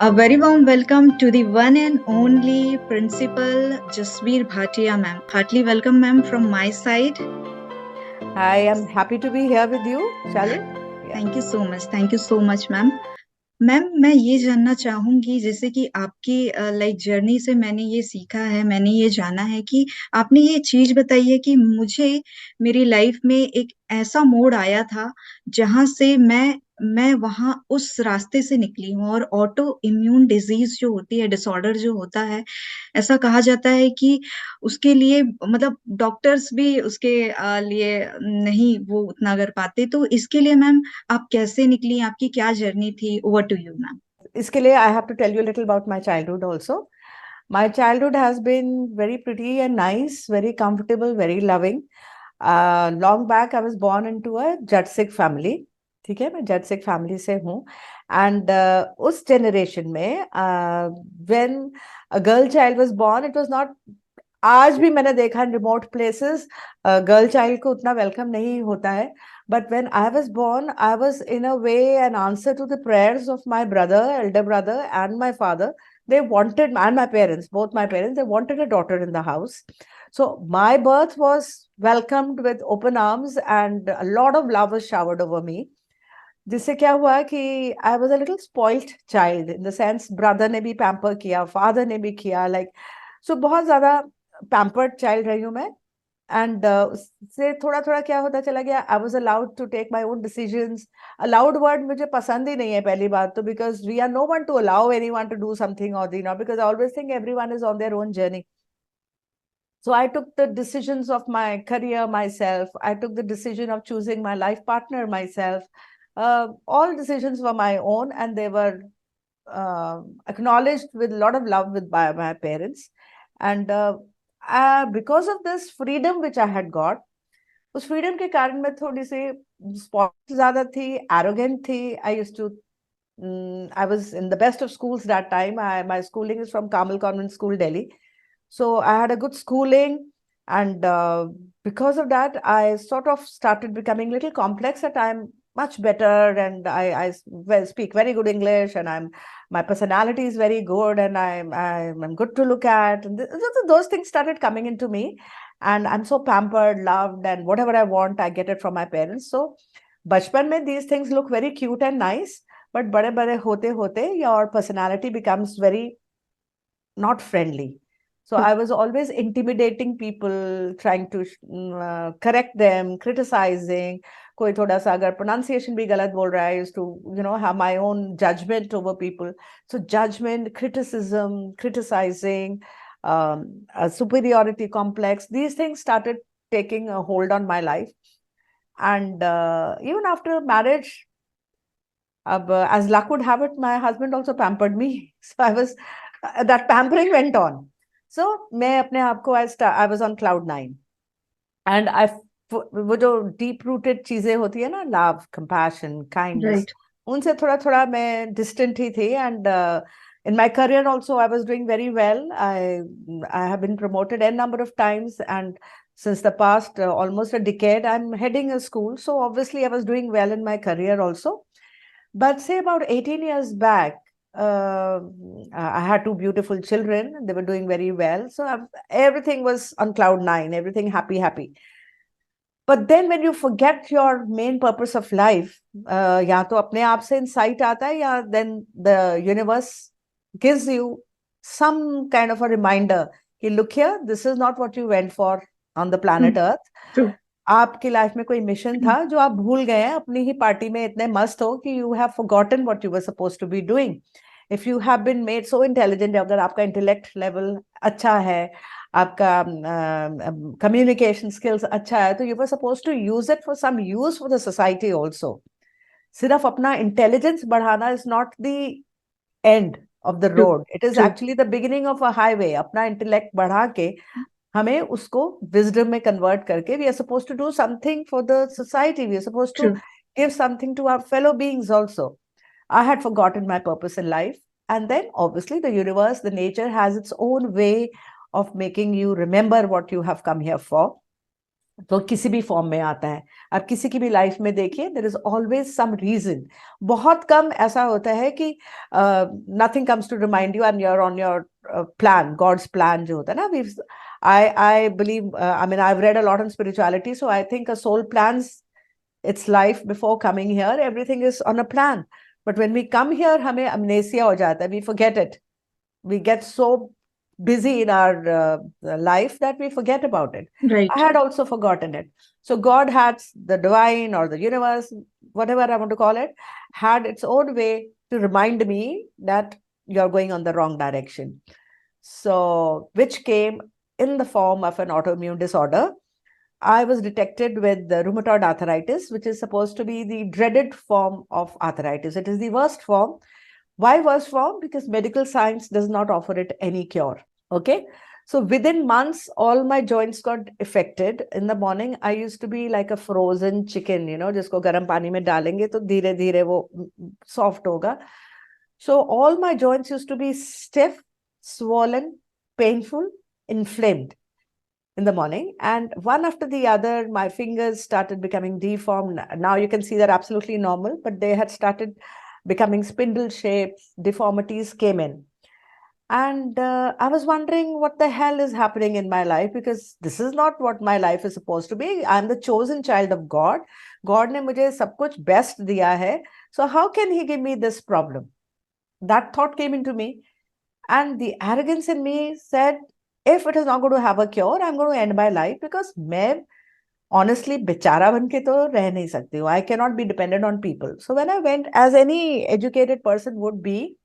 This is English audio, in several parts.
A very warm welcome to the one and only Principal Jasbir Bhatia, ma'am. Heartily welcome, ma'am, from my side. Hi, I'm happy to be here with you, Shalin. Yeah. Thank you so much, thank you so much, ma'am. Ma'am, मैं ये जानना चाहूंगी, जैसे कि आपकी like journey से मैंने ये सीखा है, मैंने ये जाना है कि आपने ये चीज बताई है कि मुझे मेरी लाइफ में एक ऐसा मोड़ आया था जहां से मैं वहां उस रास्ते से निकली हूँ. और ऑटो इम्यून डिजीज जो होती है, डिसऑर्डर जो होता है, ऐसा कहा जाता है कि उसके लिए मतलब डॉक्टर्स भी उसके लिए नहीं वो उतना कर पाते. तो इसके लिए मैम आप कैसे निकली, आपकी क्या जर्नी थी? Over to you ma'am. इसके लिए I have to tell you a little about my childhood also. My childhood has been very pretty and nice, very comfortable, very loving. Long back, I was born into a Jasbir family. ठीक है, मैं Jasbir family से हूँ. And उस generation में, when a girl child was born, it was not. आज भी मैंने देखा रिमोट प्लेसेस गर्ल चाइल्ड को उतना वेलकम नहीं होता है. But when I was born, I was in a way an answer to the prayers of my brother, elder brother, and my father. They wanted, and my parents, both my parents, they wanted a daughter in the house. So my birth was welcomed with open arms and a lot of love was showered over me. जिससे क्या हुआ कि I was a little spoilt child in the sense brother ने भी pamper किया, father ने भी किया, like so बहुत ज़्यादा pampered child रही हूँ मैं. And उससे थोड़ा थोड़ा क्या होता चला गया. I was allowed to take my own decisions. Allowed word मुझे पसंद ही नहीं है पहली बात तो, because we are no one to allow anyone to do something or the, because I always think everyone is on their own journey. So I took the decisions of my career myself. I took the decision of choosing my life partner myself. All decisions were my own, and they were acknowledged with a lot of love by my parents. And because of this freedom which I had got, उस freedom के कारण मैं थोड़ी सी spoiled ज़्यादा थी, arrogant थी. I was in the best of schools that time. My schooling is from Carmel Convent School, Delhi. So I had a good schooling, and because of that, I sort of started becoming a little complex. That I'm much better, and I speak very good English, and my personality is very good, and I'm good to look at, and those things started coming into me, and I'm so pampered, loved, and whatever I want, I get it from my parents. So, bachpan mein these things look very cute and nice, but bade bade hote hote, your personality becomes very not friendly. So I was always intimidating people, trying to correct them, criticizing. कोई थोड़ा सा अगर pronunciation भी गलत बोल रहा है, I used to, have my own judgment over people. So judgment, criticism, criticizing, a superiority complex, these things started taking a hold on my life. And even after marriage, as luck would have it, my husband also pampered me. So that pampering went on. So मैं अपने आप को I was on cloud 9. And वो जो deep rooted चीजें होती है ना, love, compassion, kindness, Right. उनसे थोड़ा थोड़ा मैं distant ही थी. And in my career also, I was doing very well. I have been promoted a number of times, and since the past almost a decade, I'm heading a school. So obviously, I was doing well in my career also. But say about 18 years back, I had two beautiful children. They were doing very well. So everything was on cloud 9, everything happy, happy. But then when you forget your main purpose of life, या तो अपने आप से insight आता है, या then the universe gives you some kind of a reminder कि look here, this is not what you went for on the planet Earth. True. आपकी लाइफ में कोई मिशन था जो आप भूल गए हैं, अपनी ही पार्टी में इतने मस्त हो कि you have forgotten what you were supposed to be doing. If you have been made so intelligent, अगर आपका इंटेलेक्ट लेवल अच्छा है, आपका कम्युनिकेशन स्किल्स अच्छा है, तो you were supposed to use it for some use for the society also. सिर्फ अपना इंटेलिजेंस बढ़ाना is not the end of the True. Road. It is True. Actually the beginning of a highway. अपना intellect बढ़ा के हमें उसको wisdom में convert करके we are suppose to do something for the society. We are suppose to True. give something to our fellow beings also. I had forgotten my purpose in life. And then obviously the universe, the nature has its own way of making you remember what you have come here for. तो किसी भी form में आता है। आप किसी की भी लाइफ में देखिए, there is always some reason. बहुत कम ऐसा होता है कि nothing comes to remind you and you are on your plan, God's plan जो होता है ना। We I believe, I mean I have read a lot on spirituality, so I think a soul plans its life before coming here. Everything is on a plan. But when we come here, हमें amnesia हो जाता है, we forget it. We get so busy in our life that we forget about it. I right. had also forgotten it. So God had, the divine or the universe, whatever I want to call it, had its own way to remind me that you're going on the wrong direction. So, which came in the form of an autoimmune disorder. I was detected with the rheumatoid arthritis, which is supposed to be the dreaded form of arthritis. It is the worst form. Why worst form? Because medical science does not offer it any cure. Okay. So within months, all my joints got affected. In the morning, I used to be like a frozen chicken, जिसको गर्म पानी में डालेंगे तो धीरे धीरे वो soft होगा. So all my joints used to be stiff, swollen, painful, inflamed in the morning, and one after the other my fingers started becoming deformed. Now you can see they're absolutely normal, but they had started becoming spindle shapes. Deformities came in, and I was wondering what the hell is happening in my life, because this is not what my life is supposed to be. I'm the chosen child of God. God ने मुझे सब कुछ best दिया है, so how can he give me this problem? That thought came into me, and the arrogance in me said, if it is not going to have a cure, I'm going to end my life, because मैं honestly बेचारा बन के तो रह नहीं सकती हूँ. I cannot be dependent on people. So when I went, as any educated person would be,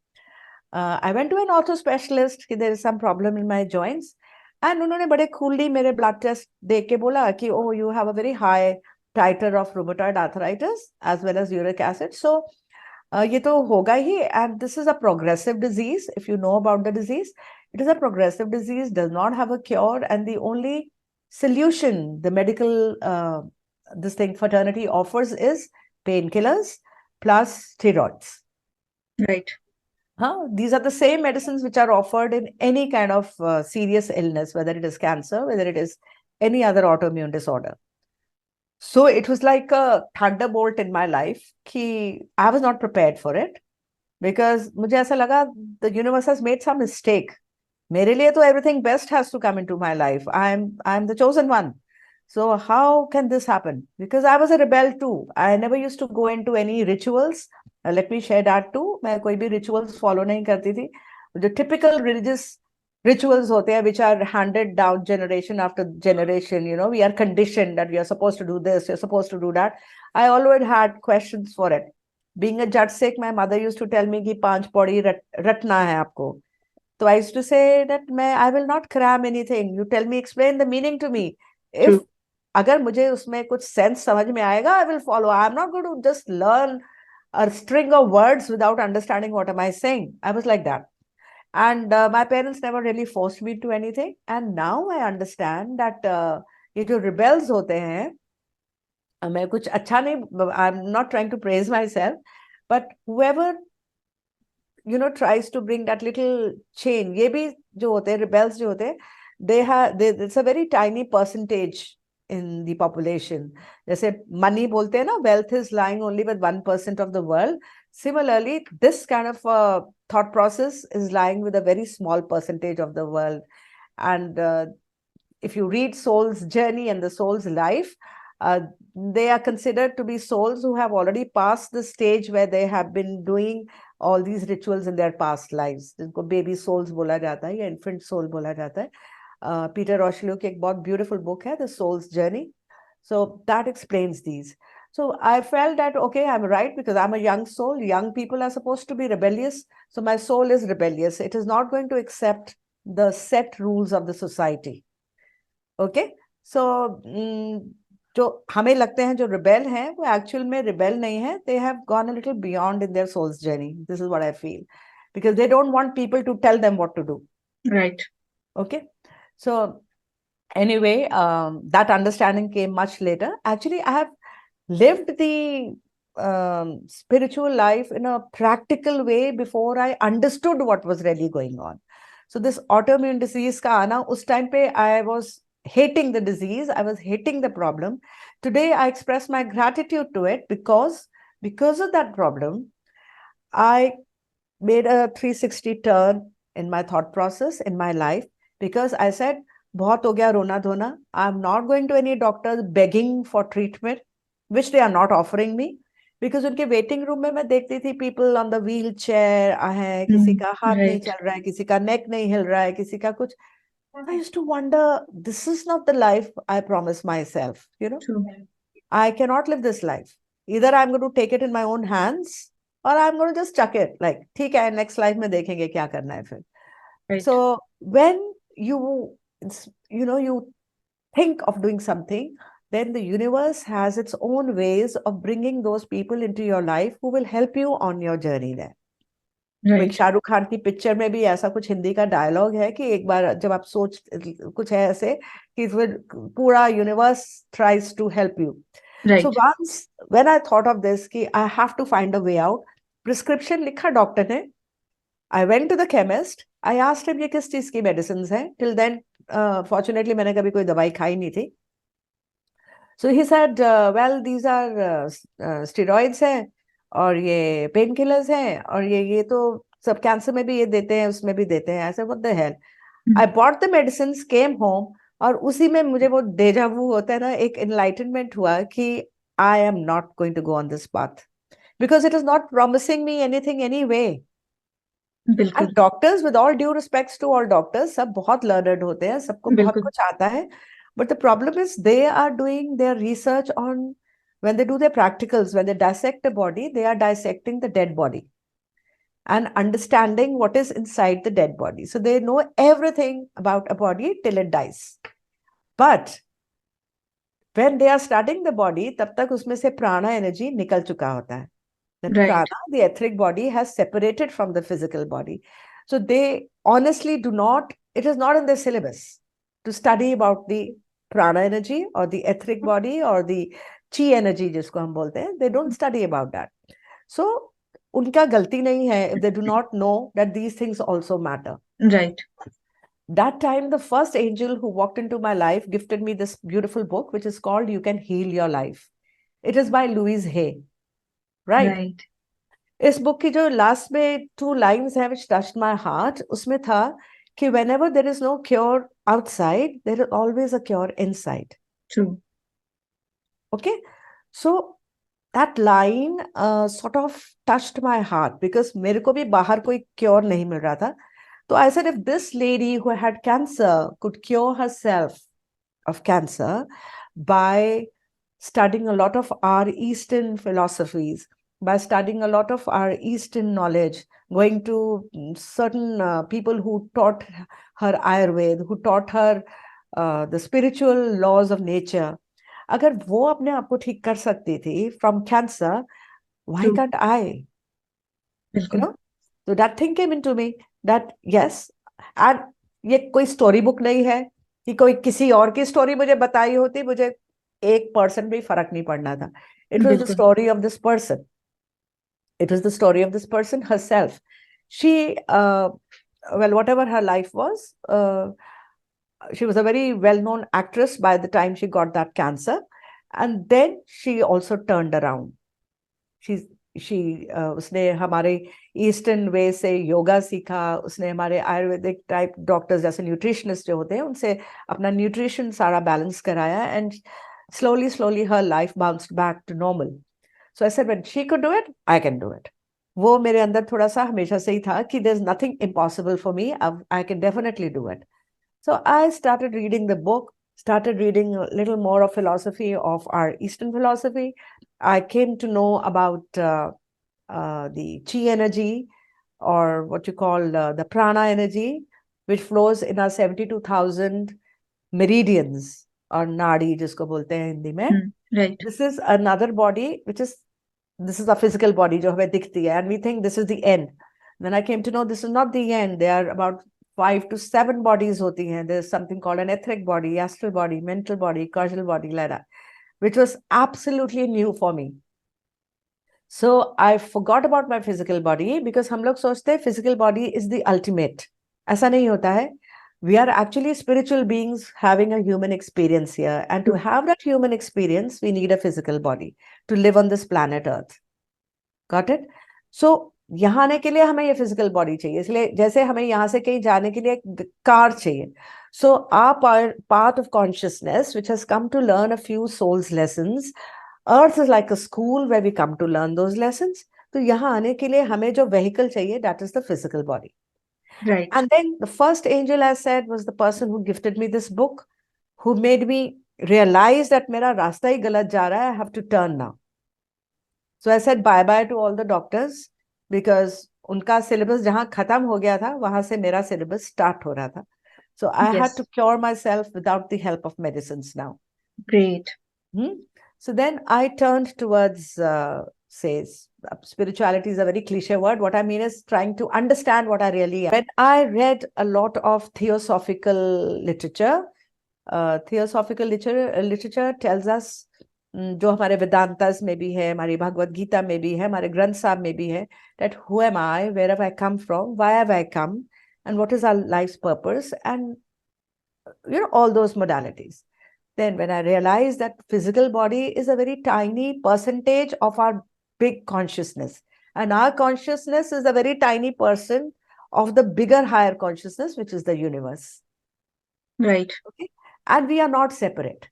I went to an ortho specialist कि there is some problem in my joints, and उन्होंने बड़े coolly मेरे blood test देख के बोला कि oh, you have a very high titer of rheumatoid arthritis as well as uric acid, so ये तो होगा ही, and this is a progressive disease. If you know about the disease, it is a progressive disease, does not have a cure, and the only solution the medical this thing fraternity offers is painkillers plus steroids. Right. These are the same medicines which are offered in any kind of serious illness, whether it is cancer, whether it is any other autoimmune disorder. So it was like a thunderbolt in my life कि I was not prepared for it, because मुझे ऐसा लगा the universe has made some mistake. मेरे लिए तो everything best has to come into my life. I'm the chosen one. So how can this happen? Because I was a rebel too. I never used to go into any rituals. Let me share that too. मैं कोई भी rituals follow नहीं करती थी. जो typical religious rituals होते हैं, which are handed down generation after generation. We are conditioned that we are supposed to do this, you're supposed to do that. I always had questions for it. Being a Jatsik, my mother used to tell me कि 5 पौड़ी रटना है आपको. So I used to say that I will not cram anything. You tell me, explain the meaning to me. If true. अगर मुझे उसमें कुछ sense समझ में आएगा, I will follow. I'm not going to just learn a string of words without understanding what am I saying. I was like that. And my parents never really forced me to anything. And now I understand that ये जो rebels होते हैं, मैं कुछ अच्छा नहीं, I'm not trying to praise myself, but whoever tries to bring that little change, ये भी जो होते हैं rebels जो होते हैं, it's a very tiny percentage in the population. जैसे money बोलते हैं ना, wealth is lying only with 1% of the world. Similarly, this kind of thought process is lying with a very small percentage of the world. And if you read soul's journey and the soul's life, they are considered to be souls who have already passed the stage where they have been doing all these rituals in their past lives. जिनको baby souls बोला जाता है या infant soul बोला जाता है. Peter Rocheleau की एक बहुत beautiful book है, The Soul's Journey. So that explains these. So I felt that, okay, I'm right, because I'm a young soul. Young people are supposed to be rebellious. So my soul is rebellious. It is not going to accept the set rules of the society. Okay? So जो हमें लगते हैं जो rebel हैं, वो actual में rebel नहीं है. They have gone a little beyond in their soul's journey. This is what I feel. Because they don't want people to tell them what to do. Right. Okay? So anyway, that understanding came much later. Actually, I have lived the spiritual life in a practical way before I understood what was really going on. So this autoimmune disease का आना, उस time पे I was hating the disease. I was hating the problem. Today, I express my gratitude to it because of that problem, I made a 360 turn in my thought process, in my life, because I said, बहुत हो गया रोना धोना. I'm not going to any doctors begging for treatment, which they are not offering me. Because उनके waiting room में मैं देखती थी people on the wheelchair है, किसी का हाथ नहीं Right. चल रहा है, किसी का neck नहीं हिल रहा है, किसी का कुछ. I used to wonder, this is not the life I promised myself, you know. True. I cannot live this life. Either I'm going to take it in my own hands or I'm going to just chuck it. Like, ठीक है, next life में देखेंगे क्या करना है फिर. Right. So when you, you think of doing something, then the universe has its own ways of bringing those people into your life who will help you on your journey there. वो एक Right. Shahrukh Khan की picture में भी ऐसा कुछ हिंदी का dialogue है कि एक बार जब आप सोच कुछ है ऐसे कि पूरा universe tries to help you. So Right. Once when I thought of this कि I have to find a way out, prescription लिखा डॉक्टर ने. I went to the chemist, I asked him ये किस चीज की मेडिसिन है. Till then fortunately मैंने कभी कोई दवाई खाई नहीं थी. So he said well these are steroids हैं और ये पेन किलर्स हैं और ये तो सब कैंसर में भी ये देते हैं, उसमें भी देते हैं. ऐसे what the hell. I bought the medicine, came home, और उसी में मुझे वो डेजा वू होता है ना, एक एनलाइटनमेंट हुआ कि I am not going to go on this path because it is not promising me anything any way. बिल्कुल. And doctors, with all due respects to all doctors, सब बहुत लर्नड होते हैं, सबको बहुत बिल्कुल. कुछ आता है. But the problem is they are doing their research on, when they do their practicals, when they dissect a body, they are dissecting the dead body and understanding what is inside the dead body. So they know everything about a body till it dies. But when they are studying the body, तब तक उसमें से prana energy निकल चुका होता है. Then Right. prana, the etheric body, has separated from the physical body. So they honestly do not, it is not in their syllabus to study about the prana energy or the etheric body or the chi energy जिसको हम बोलते हैं. They don't study about that. So उनका गलती नहीं है if they do not know that these things also matter. Right. That time, the first angel who walked into my life gifted me this beautiful book, which is called You Can Heal Your Life. It is by Louise Hay. Right? Right. इस book की जो last में 2 lines है which touched my heart, उसमें था कि whenever there is no cure outside, there is always a cure inside. True. Okay? So that line sort of touched my heart because मेरे को भी बाहर कोई cure नहीं मिल रहा था. So I said, if this lady who had cancer could cure herself of cancer by studying a lot of our Eastern philosophies, by studying a lot of our Eastern knowledge, going to certain people who taught her Ayurveda, who taught her the spiritual laws of nature, अगर वो अपने आप को ठीक कर सकती थी from cancer, why True. can't I? You बिल्कुल. know? So that thing came into me that yes, and ये कोई स्टोरी बुक नहीं है कि कोई किसी और की स्टोरी मुझे बताई होती, मुझे 1% भी फर्क नहीं पड़ना था. It was the बिल्कुल. story of this person. It was the story of this person herself. She, well, whatever her life was, she was a very well-known actress by the time she got that cancer. And then she also turned around. उसने हमारे eastern वे से योगा सीखा, उसने हमारे Ayurvedic type doctors जैसे nutritionist जो होते हैं उनसे अपना न्यूट्रिशन सारा बैलेंस कराया, and slowly her life bounced back to normal. So I said, when she could do it, I can do it. वो मेरे अंदर थोड़ा सा हमेशा से ही था कि there's nothing impossible for me. I can definitely do it. So I started reading the book, started reading a little more of philosophy of our Eastern philosophy. I came to know about the chi energy, or what you call the prana energy, which flows in our 72,000 meridians, or nadi जिसको बोलते हैं हिंदी में. Right. This is another body, this is a physical body जो हमें दिखती है, and we think this is the end. Then I came to know this is not the end. There are about 5 to 7 bodies होती हैं. There's something called an etheric body, astral body, mental body, causal body, like that, which was absolutely new for me. So I forgot about my physical body because हम लोग सोचते हैं physical body is the ultimate. ऐसा नहीं होता है. We are actually spiritual beings having a human experience here. And to have that human experience, we need a physical body to live on this planet Earth. Got it? So, यहाँ आने के लिए हमें ये physical body चाहिए. इसलिए जैसे हमें यहाँ से कहीं जाने के लिए एक कार चाहिए. So, our part of consciousness, which has come to learn a few souls lessons, Earth is like a school where we come to learn those lessons. तो यहाँ आने के लिए हमें जो vehicle चाहिए, that is the physical body. Right. And then the first angel I said was the person who gifted me this book, who made me realize that मेरा रास्ता ही गलत जा रहा है. I have to turn now. So I said bye-bye to all the doctors because उनका syllabus जहाँ खत्म हो गया था, वहाँ से मेरा syllabus start हो रहा था. So I had to cure myself without the help of medicines now. Great. So then I turned towards, says, spirituality is a very cliche word. What I mean is trying to understand what I really am. When I read a lot of theosophical literature tells us, जो हमारे वेदांतास में भी है, हमारी भगवत गीता में भी है, हमारे ग्रंथ साहब में भी है, that who am I, where have I come from, why have I come, and what is our life's purpose, and all those modalities. Then when I realized that physical body is a very tiny percentage of our big consciousness, and our consciousness is a very tiny person of the bigger, higher consciousness, which is the universe. Right. Okay? And we are not separate.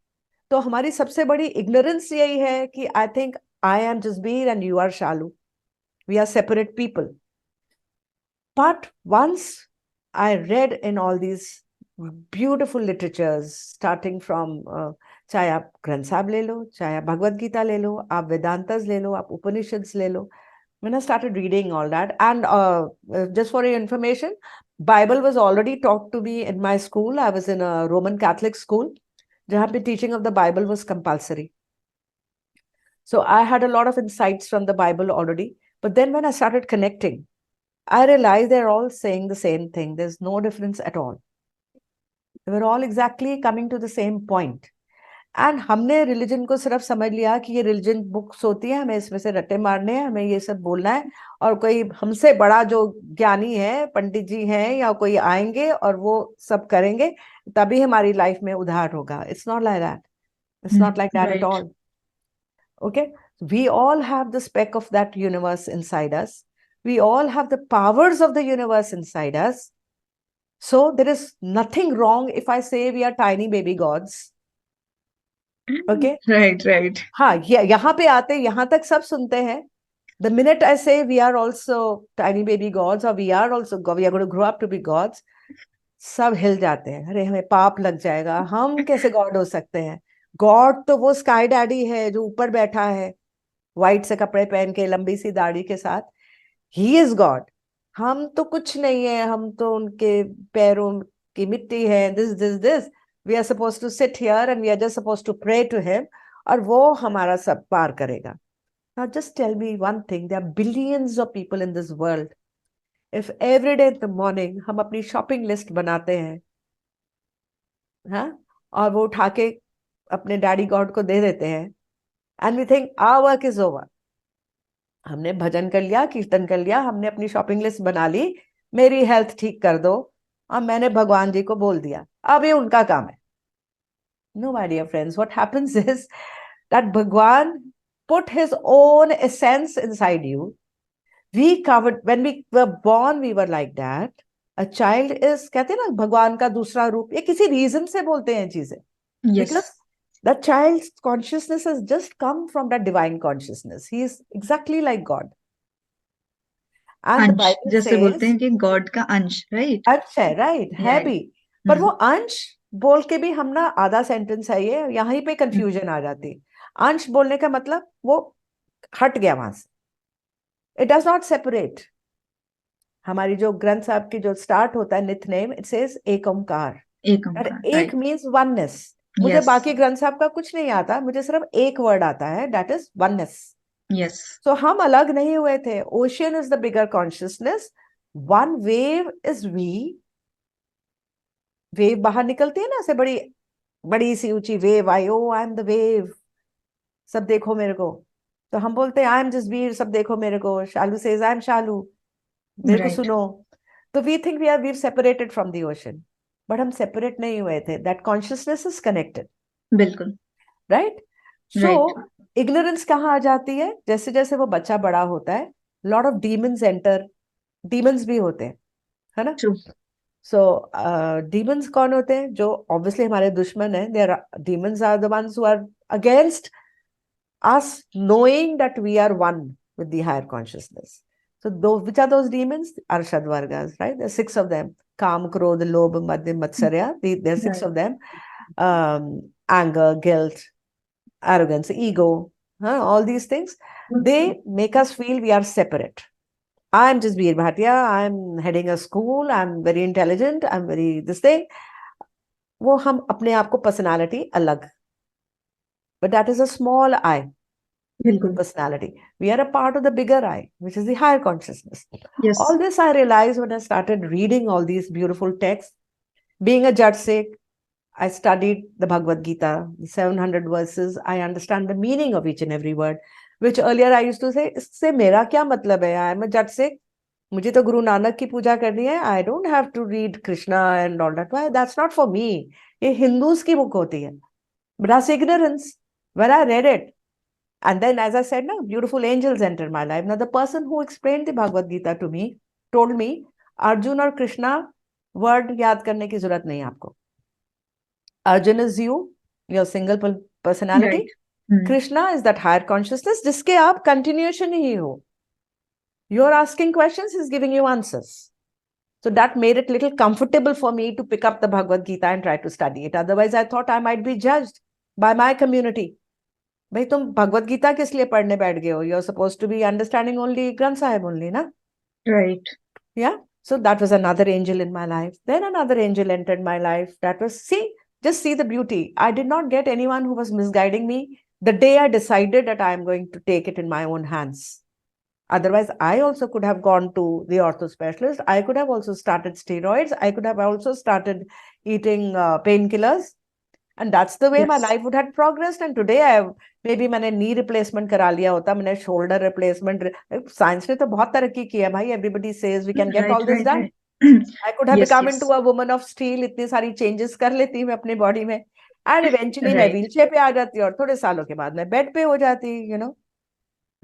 तो हमारी सबसे बड़ी ignorance यही है कि I think I am Jasbir and you are Shalu. We are separate people. But once I read in all these beautiful literatures, starting from चाहे आप ग्रंथ साहब ले लो, चाहे आप भगवत गीता ले लो, आप वेदांतास ले लो, आप उपनिषद्स ले लो. When I started reading all that, and just for your information, Bible was already taught to me in my school. I was in a Roman Catholic school, जहाँ पे teaching of the Bible was compulsory. So I had a lot of insights from the Bible already. But then when I started connecting, I realized they're all saying the same thing. There's no difference at all. They were all exactly coming to the same point. And हमने religion को सिर्फ समझ लिया कि ये religion books होती है, हमें इसमें से रट्टे मारने हैं, हमें ये सब बोलना है, और कोई हमसे बड़ा जो ज्ञानी है, पंडित जी हैं, या कोई आएंगे और वो सब करेंगे, तभी हमारी लाइफ में उद्धार होगा. It's not like that. It's not like that at all. Okay, we all have the speck of that universe inside us. We all have the powers of the universe inside us. So there is nothing wrong if I say we are tiny baby gods. Okay, right. हाँ, यहाँ पे आते, यहाँ तक सब सुनते हैं. The minute I say we are also tiny baby gods, or we are going to grow up to be gods, सब हिल जाते हैं. अरे हमें पाप लग जाएगा, हम कैसे गॉड हो सकते हैं? गॉड तो वो स्काई डैडी है जो ऊपर बैठा है, व्हाइट से कपड़े पहन के, लंबी सी दाढ़ी के साथ. He is God. हम तो कुछ नहीं है, हम तो उनके पैरों की मिट्टी है. This we are suppose to sit here and we are just suppose to pray to him, और वो हमारा सब पार करेगा. Now just tell me one thing, there are billions of people in this world. If every day in the morning हम अपनी shopping list बनाते हैं, हाँ, और वो उठा के अपने डैडी गॉड को दे देते हैं, and we think our work is over. हमने भजन कर लिया, कीर्तन कर लिया, हमने अपनी शॉपिंग लिस्ट बना ली, मेरी हेल्थ ठीक कर दो, और मैंने भगवान जी को बोल दिया, अब ये उनका काम है. No, my dear friends, what happens is that Bhagwan put his own essence inside you. We covered, when we were born, we were like that. A child is, कहते हैं ना, भगवान का दूसरा रूप. ये किसी रीजन से बोलते हैं चीजें. Yes. Because the child's consciousness has just come from that divine consciousness. He is exactly like God. And the अंश, Bible जैसे बोलते हैं says, कि गॉड का अंश, राइट? अंश है, राइट, है भी. पर वो अंश बोल के भी हम ना, आधा सेंटेंस है ये, यहीं पे कंफ्यूजन आ जाती. अंश बोलने का मतलब वो हट गया वहां से. It does not separate. हमारी जो ग्रंथ साहब की जो स्टार्ट होता है नित नेम, इट सेज एक ओंकार. एक ओंकार, एक मीन्स वननेस. मुझे बाकी ग्रंथ साहब का कुछ नहीं आता, मुझे सिर्फ एक वर्ड आता है, that is oneness. Yes. So हम अलग नहीं हुए थे. Ocean is the bigger consciousness. One wave is we. Wave बाहर निकलती है ना, ऐसे बड़ी बड़ी सी ऊंची वेव आई, oh I am the wave, सब देखो मेरे को. तो हम बोलते हैं आई एम जसबीर, सब देखो मेरे को. शालू सेज आई एम शालू, मेरे को सुनो. तो we think we are separated from the ocean. But हम सेपरेट नहीं हुए थे. That consciousness is connected. बिल्कुल. राइट. So right. इग्नोरेंस कहाँ आ जाती है? जैसे जैसे वो बच्चा बड़ा होता है, lot of demons enter. Demons भी होते हैं, है ना? ट्रू. सो डीमंस कौन होते हैं? जो ऑब्वियसली हमारे दुश्मन है. Their demons are the ones who are against us knowing that we are one with the higher consciousness. So those, which are those demons? Arshad Vargas, right? There's six of them. Kam, Krodh, Lobh, Madhya, Matsarya. There's six of right. them. Anger, guilt, arrogance, ego, all these things. They make us feel we are separate. I'm Jasbir Bhatia. I'm heading a school. I'm very intelligent. I'm very this thing. वो हम अपने आप को personality अलग. But that is a small I. बिल्कुल. Personality. We are a part of the bigger I, which is the higher consciousness. Yes. All this I realized when I started reading all these beautiful texts. Being a Jat Sikh, I studied the Bhagavad Gita, the 700 verses. I understand the meaning of each and every word, which earlier I used to say, इससे मेरा क्या मतलब है? I am a Jat Sikh. मुझे तो गुरु नानक की पूजा करनी है. I don't have to read Krishna and all that. Why? That's not for me. ये Hindus की book होती है. But that's ignorance. When I read it, and then, as I said, no, beautiful angels entered my life. Now, the person who explained the Bhagavad Gita to me told me, Arjun or Krishna, word याद करने की जरूरत नहीं आपको. Arjun is you, your single personality. Right. Krishna is that higher consciousness, जिसके आप continuation ही हो. You're asking questions, he's giving you answers. So that made it little comfortable for me to pick up the Bhagavad Gita and try to study it. Otherwise, I thought I might be judged by my community. भाई तुम भगवत गीता किस लिए पढ़ने बैठ गए हो? You are suppose to be understanding only Granth Sahib only ना. Right. Yeah. So that was another angel in my life. Then another angel entered my life. That was, just see the beauty. I did not get anyone who was misguiding me the day I decided that I am going to take it in my own hands. Otherwise, I also could have gone to the ortho specialist. I could have also started steroids. I could have also started eating painkillers. And that's the way my yes. life would have progressed. And today I have, maybe मैंने knee replacement करा लिया होता, मैंने shoulder replacement. Science ने तो बहुत तरक्की की है भाई. Everybody says we can get all right. this right. done. Right. I could have yes. become yes. into a woman of steel. इतनी सारी changes कर लेती मैं अपने body में. And eventually मैं राइट. wheelchair पे आ जाती और थोड़े सालों के बाद मैं bed पे हो जाती. That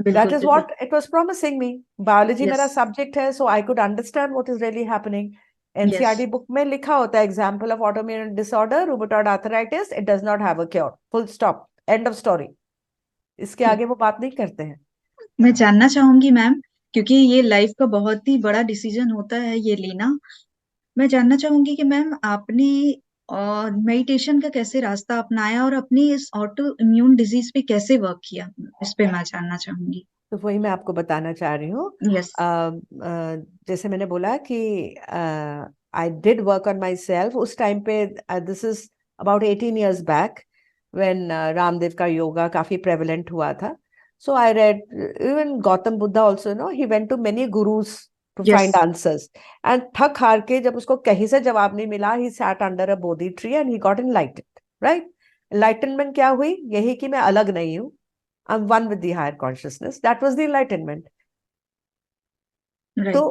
बिल्कुल. is बिल्कुल. what it was promising me. Biology yes. मेरा subject है, so I could understand what is really happening. Yes. NCRT book में लिखा होता है example of autoimmune disorder, rheumatoid arthritis, it does not have a cure. Full stop. End of story. इसके ठीक. आगे वो बात नहीं करते हैं. मैं जानना चाहूंगी मैम, क्योंकि ये लाइफ का बहुत ही बड़ा डिसीजन होता है ये लेना. मैं जानना चाहूंगी कि मैम आपने मेडिटेशन का कैसे रास्ता अपनाया और अपनी इस ऑटो इम्यून डिजीज पे कैसे वर्क किया, इस पे मैं जानना चाहूंगी. तो वही मैं आपको बताना चाह रही हूँ. यस. जैसे मैंने बोला कि I did work on my self उस टाइम पे. This is about 18 years back when Ramdev का योगा काफी प्रेवलेंट हुआ था. So I read even Gautam Buddha also, he went to many gurus to yes. find answers. And थक हार के जब उसको कहीं से जवाब नहीं मिला, he sat under a Bodhi tree and he got enlightened. Right? Enlightenment क्या हुई? यही कि मैं अलग नहीं हूँ. I'm one with the higher consciousness. That was the enlightenment. Right. So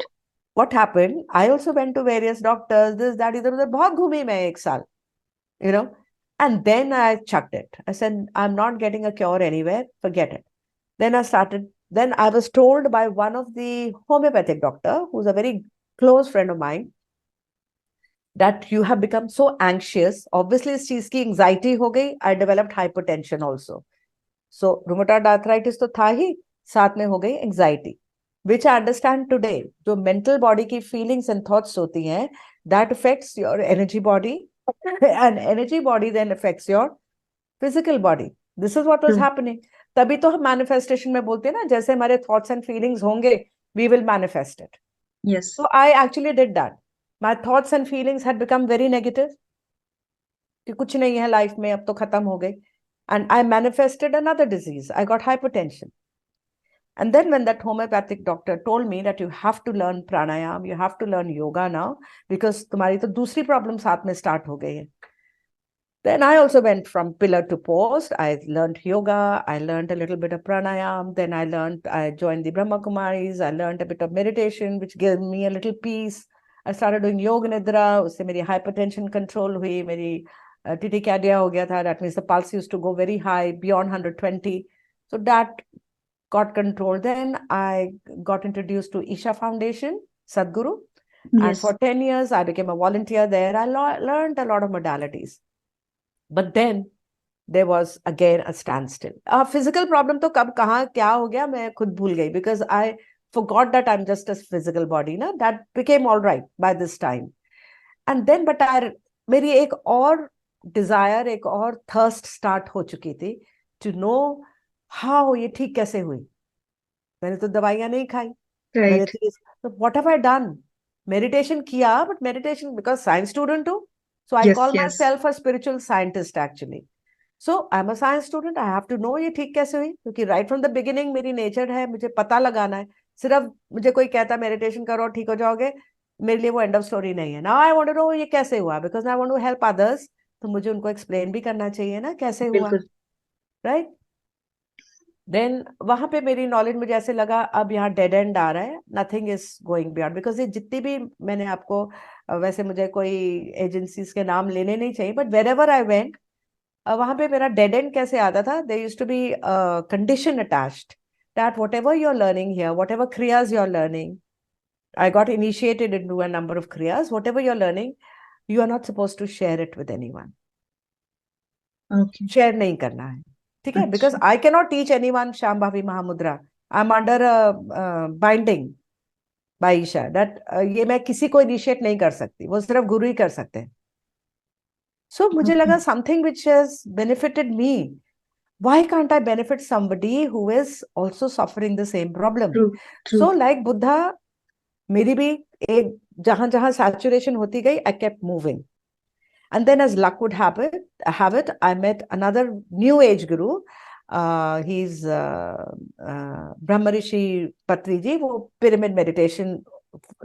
what happened? I also went to various doctors, this, that, इधर उधर बहुत घूमी मैं एक साल, you know. And then I chucked it. I said, I'm not getting a cure anywhere. Forget it. Then I was told by one of the homeopathic doctor, who's a very close friend of mine, that you have become so anxious. Obviously, इस चीज की anxiety हो गई. I developed hypertension also. So rheumatoid arthritis तो था ही, साथ में हो गई anxiety, which I understand today. जो mental body की feelings and thoughts होती हैं, that affects your energy body, and energy body then affects your physical body. This is what was happening. तभी तो हम manifestation में बोलते हैं ना, जैसे हमारे thoughts and feelings होंगे, we will manifest it. Yes. So I actually did that. My thoughts and feelings had become very negative. कि कुछ नहीं है life में, अब तो खत्म हो गई. And I manifested another disease. I got hypertension. And then when that homeopathic doctor told me that you have to learn pranayam, you have to learn yoga now, because तुम्हारी तो दूसरी problem साथ में start हो गई है. Then I also went from pillar to post. I learned yoga. I learned a little bit of pranayam. Then I joined the Brahma Kumaris. I learned a bit of meditation, which gave me a little peace. I started doing yoga nidra. उससे मेरी hypertension control हुई, मेरी tachycardia हो गया था. That means the pulse used to go very high, beyond 120. So that got controlled. Then I got introduced to Isha Foundation, Sadhguru. And for Yes. 10 years, I became a volunteer there. I learned a lot of modalities. But then there was again a standstill. Physical problem तो कब कहाँ क्या हो गया मैं खुद भूल गई, because I forgot that I'm just a physical body. ना that became all right by this time. And then but मेरी एक और desire, एक और thirst start हो चुकी थी to know how ये ठीक कैसे हुई. मैंने तो दवाइयां नहीं खाई. मैंने Right. तो what have I done? Meditation किया, but meditation, because science student हूँ, so I Yes, call yes. myself a spiritual scientist actually. So I'm a science student. I have to know ये ठीक कैसे हुई, क्योंकि right from the beginning मेरी nature है, मुझे पता लगाना है. सिर्फ मुझे कोई कहता मेडिटेशन करो ठीक हो जाओगे, मेरे लिए वो एंड ऑफ स्टोरी नहीं है. Now I want to know ये कैसे हुआ, because I want to help others. तो मुझे उनको एक्सप्लेन भी करना चाहिए ना कैसे हुआ, बिल्कुल. राइट. देन वहां पे मेरी नॉलेज मुझे ऐसे लगा अब यहाँ डेड एंड आ रहा है, nothing is going beyond. Because ये जितनी भी मैंने आपको वैसे मुझे कोई एजेंसीज के नाम लेने नहीं चाहिए, but wherever I went वहां पे मेरा डेड एंड कैसे आता था. There used to be condition attached that whatever you are learning here, whatever kriyas you are learning, I got initiated into a number of kriyas. Whatever you're learning, you are not supposed to share it with anyone. Okay. Share नहीं करना है, ठीक है. Because अच्छा. I cannot teach anyone Shambhavi Mahamudra. I'm under a binding by Isha that ये मैं किसी को initiate नहीं कर सकती, वो सिर्फ गुरु ही कर सकते हैं. So मुझे Okay. लगा something which has benefited me. Why can't I benefit somebody who is also suffering the same problem? True. So True. like Buddha, मेरी भी एक जहां जहां saturation होती गई, I kept moving. And then, as luck would have it, I met another new age guru. He's Brahmarishi Patri ji, वो pyramid meditation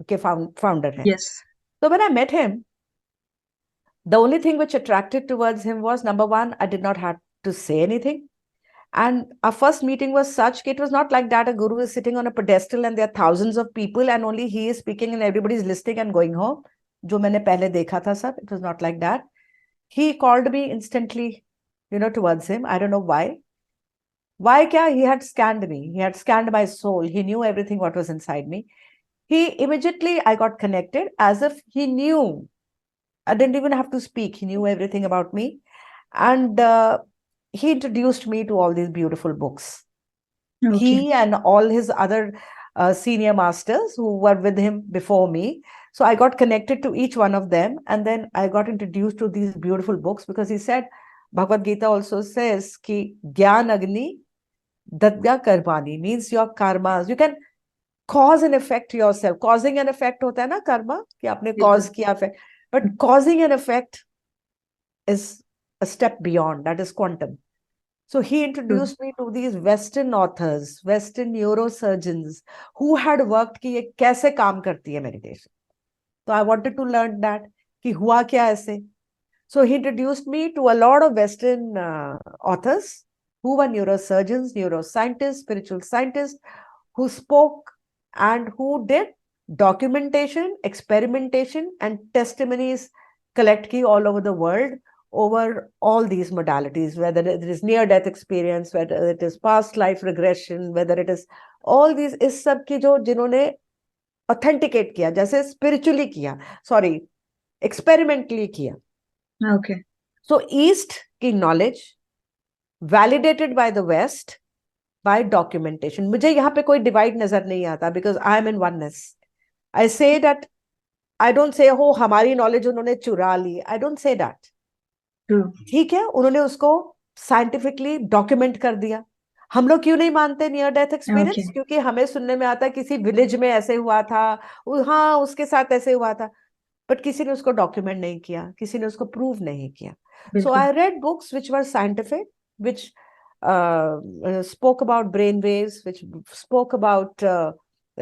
के founder है. Yes. So when I met him, the only thing which attracted towards him was, number one, I did not have to say anything. And our first meeting was such that it was not like that a guru is sitting on a pedestal and there are thousands of people and only he is speaking and everybody is listening and going home. जो मैंने पहले देखा था सब, it was not like that. He called me instantly, towards him. I don't know why. Why kya? He had scanned me. He had scanned my soul. He knew everything what was inside me. I got connected as if he knew. I didn't even have to speak. He knew everything about me. And he introduced me to all these beautiful books. Okay. He and all his other senior masters who were with him before me. So I got connected to each one of them. And then I got introduced to these beautiful books because he said, Bhagavad Gita also says, ki Gyan Agni Dadga Karmani, means your karmas. You can cause and effect yourself. Causing and effect hota hai na karma, ki aapne cause kiya effect. But causing an effect is a step beyond, that is quantum. So he introduced me to these Western authors, Western neurosurgeons who had worked कि ये कैसे काम करती है meditation. So I wanted to learn that कि हुआ क्या ऐसे. So he introduced me to a lot of Western authors who were neurosurgeons, neuroscientists, spiritual scientists, who spoke and who did documentation, experimentation, and testimonies collect ki all over the world over all these modalities, whether it is near-death experience, whether it is past life regression, whether it is all these, इस सब की जो जिन्होंने authenticate किया, जैसे spiritually किया, sorry, experimentally किया. Okay. So East की knowledge validated by the West by documentation. मुझे यहाँ पे कोई divide नजर नहीं आता because I am in oneness. I say that I don't say हो हमारी knowledge उन्होंने चुरा ली. I don't say that. ठीक है, उन्होंने उसको साइंटिफिकली डॉक्यूमेंट कर दिया. हम लोग क्यों नहीं मानते नियर डेथ एक्सपीरियंस? क्योंकि हमें सुनने में आता है किसी विलेज में ऐसे हुआ था, हाँ उसके साथ ऐसे हुआ था, बट किसी ने उसको डॉक्यूमेंट नहीं किया, किसी ने उसको प्रूव नहीं किया. So I read books which were scientific, which spoke about brain waves, which spoke about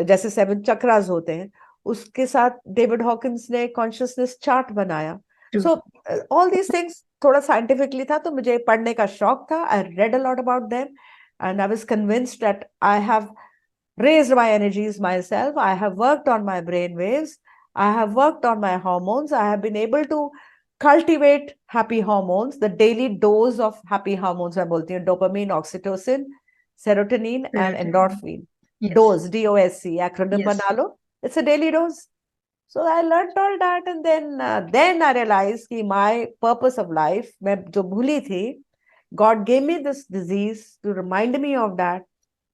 जैसे 7 चक्रास होते हैं, उसके साथ डेविड हॉकिंस ने कॉन्शियसनेस चार्ट बनाया. सो ऑल दीज थिंग्स थोड़ा साइंटिफिकली था, तो मुझे पढ़ने का शौक था. I read a lot about them and I was convinced that I have raised my energies myself. I have worked on my brain waves. I have worked on my hormones. I have been able to cultivate happy hormones, the daily dose of happy hormones. मैं बोलती हूँ dopamine, oxytocin, serotonin, and Serotonin. endorphin. Yes. Dose, DOSC, acronym Yes. बना लो. It's a daily dose. So I learned all that, and then I realized कि my purpose of life, मैं जो भूली थी, God gave me this disease to remind me of that,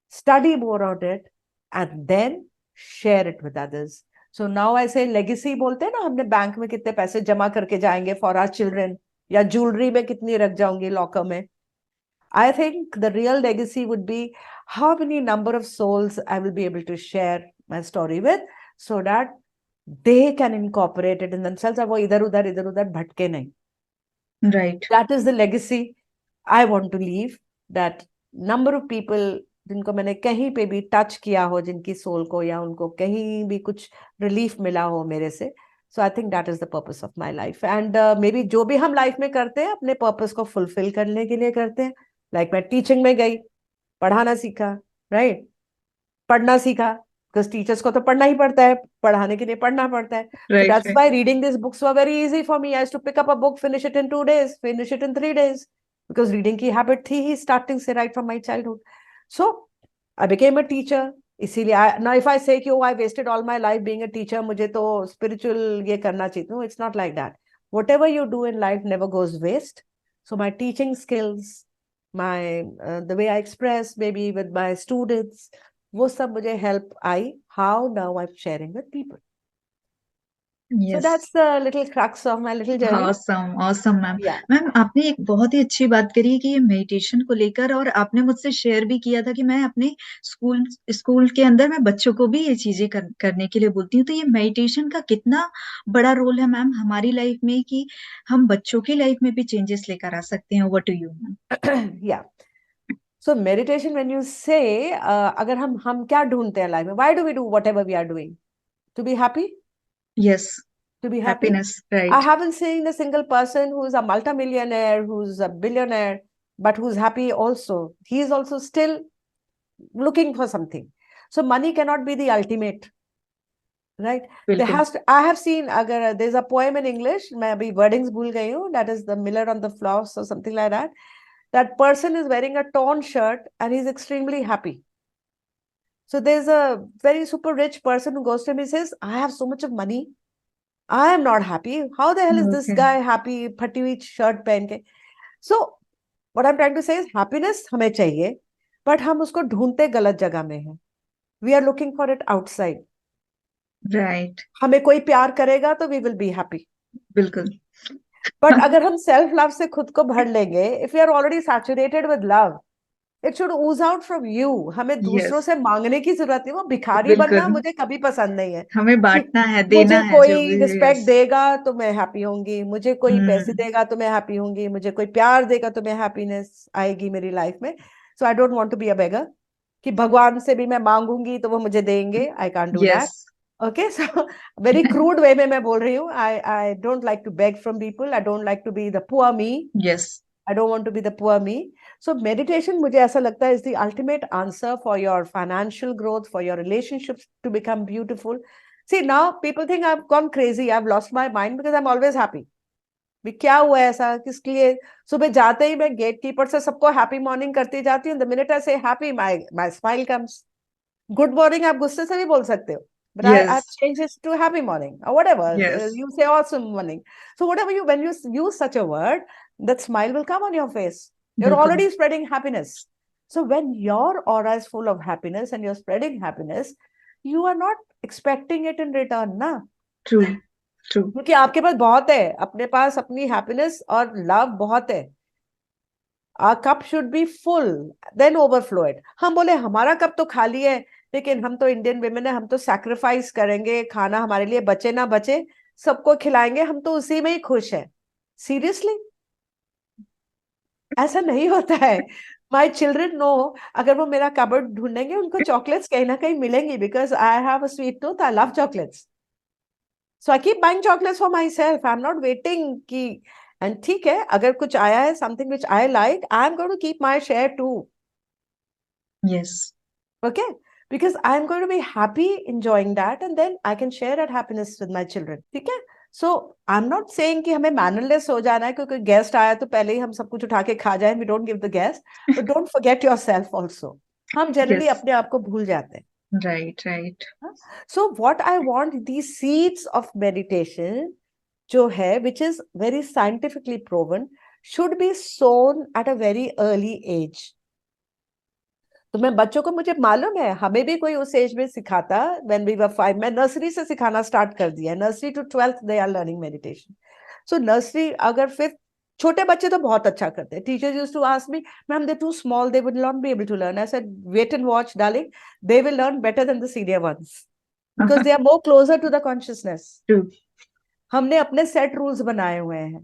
study more on it, and then share it with others. So now I say legacy बोलते हैं ना, हमने bank में कितने पैसे जमा करके जाएंगे for our children, या ज्वेलरी में कितनी रख जाऊंगी लॉकर में. I think the real legacy would be how many number of souls I will be able to share my story with, so that they can incorporate it in themselves. अब वो इधर उधर भटके नहीं. Right. That is the legacy I want to leave. That number of people जिनको मैंने कहीं पे भी टच किया हो, जिनकी सोल को, या उनको कहीं भी कुछ रिलीफ मिला हो मेरे से. So I think that is the purpose of my life. And maybe जो भी हम लाइफ में करते हैं अपने पर्पस को फुलफिल करने के लिए करते हैं. लाइक मैं टीचिंग में गई, पढ़ाना सीखा, राइट, पढ़ना सीखा, बिकॉज टीचर्स को तो पढ़ना ही पड़ता है, पढ़ाने के लिए पढ़ना पड़ता है. So Right. that's Right. why reading these books were very easy for me. I used to pick up a book, finish it in 2 days, finish it in 3 days, because reading की habit थी ही starting से right from my childhood. So I became a teacher. इसीलिए now if I say कि oh I wasted all my life being a teacher, मुझे तो spiritual ये करना चाहिए. No, it's not like that. Whatever you do in life never goes waste. So my teaching skills, my the way I express maybe with my students, वो सब मुझे help I. How now I'm sharing with people. So Yes. that's the little crux of my little journey. Awesome awesome ma'am. Yeah. Ma'am आपने एक बहुत ही अच्छी बात करी है कि ये मेडिटेशन को लेकर, और आपने मुझसे शेयर भी किया था कि मैं अपने स्कूल स्कूल के अंदर मैं बच्चों को भी ये चीजें करने के लिए बोलती हूँ. तो ये मेडिटेशन का कितना बड़ा रोल है मैम हमारी लाइफ में कि हम बच्चों की लाइफ में भी चेंजेस लेकर आ सकते हैं. Over to you ma'am. Yeah. So meditation, when you say, अगर हम क्या ढूंढते हैं लाइफ में? Why do we do whatever we are doing? To be happy? Yes. To be happy? Happiness. I right. haven't seen a single person who's a multimillionaire, who's a billionaire, but who's happy also. He is also still looking for something. So money cannot be the ultimate, right? There बिल्कुल. has to, I have seen, agar there's a poem in English, मैं अभी wordings भूल गई हूँ, that is the miller on the floss or something like that. That person is wearing a torn shirt and he's extremely happy. So there's a very super rich person who goes to him and says, I have so much of money, I am not happy. How the hell is this okay. guy happy? फटी हुई shirt पहन के. So what I'm trying to say is happiness हमें चाहिए, but हम उसको ढूंढते गलत जगह में हैं. We are looking for it outside. Right. हमें कोई प्यार करेगा तो we will be happy. बिल्कुल. But अगर हम self love से खुद को भर लेंगे, if we are already saturated with love, it should ooze out from you. हमें दूसरों यस. से मांगने की जरूरत नहीं. वो भिखारी बनना बिल्कुल. मुझे कभी पसंद नहीं है हमें कि बांटना है, देना मुझे है जो कोई भी. Respect yes. देगा तो मैं हैप्पी होंगी, मुझे कोई पैसे हम्म. देगा तो मैं हैप्पी होंगी, मुझे कोई प्यार देगा तो मैं हैप्पीनेस आएगी मेरी लाइफ में. So I don't want to be a beggar कि भगवान से भी मैं मांगूंगी तो वो मुझे देंगे. I can't do yes. That. Okay, so very crude way में मैं बोल रही हूँ. I don't like to beg from people. I don't like to be the poor me. Yes. I don't want to be the poor me. So meditation, मुझे ऐसा लगता है, is the ultimate answer for your financial growth, for your relationships to become beautiful. See, now people think I've gone crazy, I've lost my mind because I'm always happy. भी क्या हुआ ऐसा, किसके लिए? सुबह जाते ही मैं गेट कीपर से सबको हैप्पी मॉर्निंग करती जाती हूँ. द मिनट आई से happy, my smile comes. Good morning आप गुस्से से भी बोल सकते हो, but I've yes. changed it to happy morning or whatever. Yes. You say awesome morning. So whatever you, when you use such a word, that smile will come on your face. You're बिल्कुल. already spreading happiness. So when your aura is full of happiness and you're spreading happiness, you are not expecting it in return, na? True. True. क्योंकि आपके पास बहुत है, अपने पास अपनी happiness और love बहुत है. Our cup should be full, then overflow it. हम बोले हमारा कप तो खाली है, लेकिन हम तो इंडियन विमेन है, हम तो सैक्रिफाइस करेंगे, खाना हमारे लिए बचे ना बचे सबको खिलाएंगे, हम तो उसी में ही खुश है. सीरियसली ऐसा नहीं होता है. माई चिल्ड्रन नो, अगर वो मेरा कबर्ड ढूंढेंगे उनको चॉकलेट्स कहीं ना कहीं मिलेंगी, because I have a sweet tooth, I love chocolates. So I keep buying chocolates for myself. I am not waiting कि, एंड ठीक है अगर कुछ आया है something which I like, I am going to keep my share too. Yes. Okay, because I'm going to be happy enjoying that, and then I can share that happiness with my children. ठीक है? So I'm not saying कि हमें mannerless हो जाना है क्योंकि guest आया तो पहले ही हम सब कुछ उठा के खा जाए. We don't give the guest, but don't forget yourself also. हम generally Yes. अपने आप को भूल जाते हैं. Right, right. So what I want, these seeds of meditation जो है, which is very scientifically proven, should be sown at a very early age. तो मैं बच्चों को, मुझे मालूम है हमें भी कोई उस एज में सिखाता. व्हेन वी वर 5, मैं नर्सरी से सिखाना स्टार्ट कर दिया. Nursery to 12th they are learning meditation. So nursery अगर 5th, छोटे बच्चे तो बहुत अच्छा करते हैं. Teachers used to ask me, ma'am they too small, they would not be able to learn. I said wait and watch darling, they will learn better than the senior ones because they are more closer to the consciousness. True. हमने अपने set rules बनाए हुए हैं.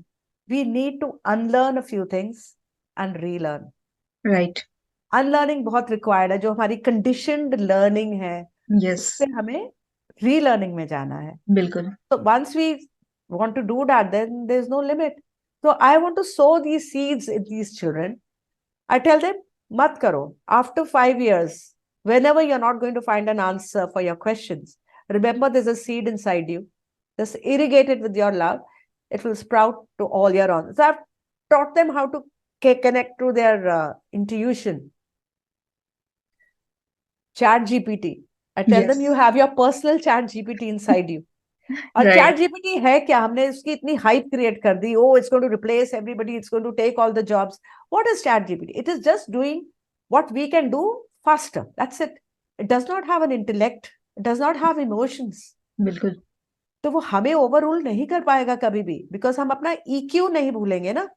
We need to unlearn a few things and relearn. Right. Unlearning बहुत required है. जो हमारी conditioned learning है Yes. उससे हमें रीलर्निंग में जाना है. बिल्कुल. So once we want to do that, then there's no limit. So I want to sow these seeds in these children. I tell them, mat karo. After 5 years, whenever you're not going to find an answer for your questions, remember there's a seed inside you. Just irrigate it with your love. It will sprout to all your own. So I've taught them how to connect to their intuition. Chat GPT. I tell them you Yes. have your personal Chat GPT inside you. और Right. Chat GPT है क्या? हमने उसकी इतनी hype create कर दी. Oh it's going to replace everybody, it's going to take all the jobs. What is chat GPT? It is just doing what we can do faster. That's it. It does not have an intellect, it does not have emotions. बिल्कुल. तो वो हमें overrule नहीं कर पाएगा कभी भी, because हम अपना ईक्यू नहीं भूलेंगे ना.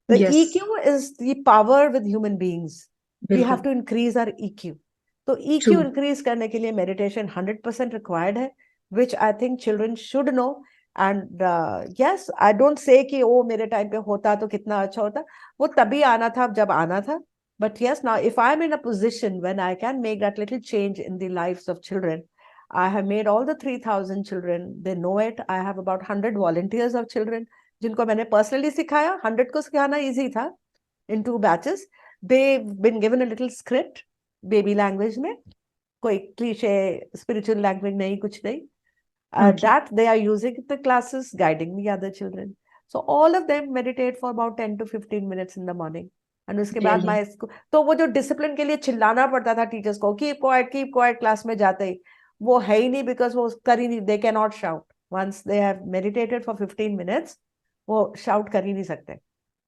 The Yes. EQ is the power with human beings. We have बिल्कुल. To increase our EQ. तो ईक्यू True. इंक्रीज करने के लिए मेडिटेशन 100% रिक्वायर्ड है, which I think children should know. And yes, I don't say कि ओ मेरे time पे होता तो कितना अच्छा होता. वो तभी आना था जब आना था. But yes, now if I'm in a position when I can make that little change in the lives of children, I have made all the 3,000 children. They know it. I have about 100 volunteers of children जिनको मैंने personally सिखाया. 100 को सिखाना easy था in 2 batches. They've been given a little script, baby language में. कोई cliche spiritual language नहीं, कुछ नहीं. Okay. That they are using the classes, guiding the other children. So all of them meditate for about 10 to 15 minutes in the morning. And उसके बाद Really. मैं इसको, तो वो जो डिसिप्लिन के लिए चिल्लाना पड़ता था टीचर्स को, कीप क्वाइट क्लास में जाते ही, वो है ही नहीं. बिकॉज वो कर ही नहीं, they can not shout. Once they have meditated for 15 minutes, वो शाउट कर ही नहीं सकते.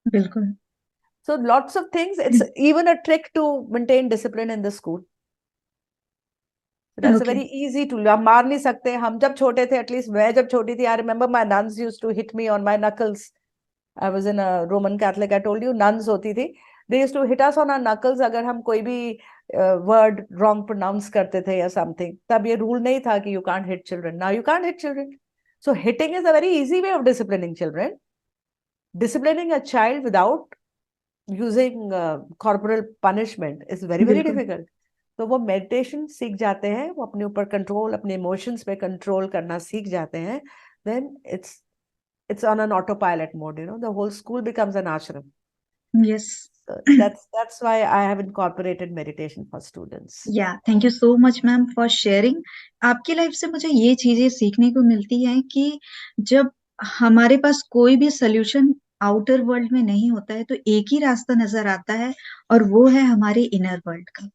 बिल्कुल. So lots of things. It's even a trick to maintain discipline in the school. That's a Okay. very easy tool. हम मार नहीं सकते. हम जब छोटे थे, एटलीस्ट मैं जब छोटी थी, I remember my nuns used to hit me on my knuckles. I was in a Roman Catholic. I told you, nuns होती थी. They used to hit us on our knuckles अगर हम कोई भी word wrong pronounce करते थे या something. तब ये rule नहीं था कि you can't hit children. Now you can't hit children. So hitting is a very easy way of disciplining children. Disciplining a child without using corporal punishment is very, very बिल्कुल. difficult. तो वो meditation सीख जाते हैं, वो अपने ऊपर control, अपने इमोशंस पे कंट्रोल करना सीख जाते हैं. Then it's on an autopilot mode, the whole school becomes an ashram. Yes. So that's why I have incorporated meditation for students. या thank you so much ma'am for sharing. आपकी life से मुझे ये चीजें सीखने को मिलती हैं कि जब हमारे पास कोई भी सोल्यूशन आउटर वर्ल्ड में नहीं होता है तो एक ही रास्ता नजर आता है, और वो है हमारे इनर वर्ल्ड का,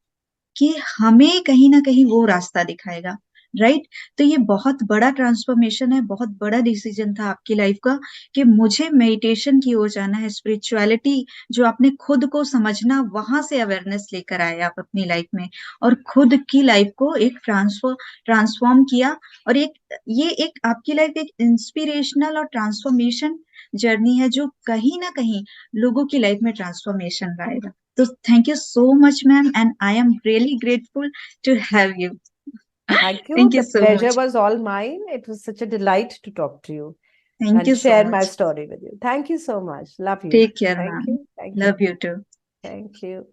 कि हमें कहीं ना कहीं वो रास्ता दिखाएगा. राइट. तो ये बहुत बड़ा ट्रांसफॉर्मेशन है, बहुत बड़ा डिसीजन था आपकी लाइफ का कि मुझे मेडिटेशन की ओर जाना है. स्पिरिचुअलिटी जो आपने खुद को समझना, वहां से अवेयरनेस लेकर आए आप अपनी लाइफ में, और खुद की लाइफ को एक ट्रांसफॉर्म किया. और ये एक आपकी लाइफ एक इंस्पिरेशनल और ट्रांसफॉर्मेशन जर्नी है जो कहीं ना कहीं लोगों की लाइफ में ट्रांसफॉर्मेशन लाएगा. So thank you so much, ma'am, and I am really grateful to have you. Thank you. Thank you The so pleasure much. was all mine. It was such a delight to talk to you Thank and you so share my much. story with you. Thank you so much. Love you. Take care, Thank ma'am. you. Thank you. Love you too. Thank you.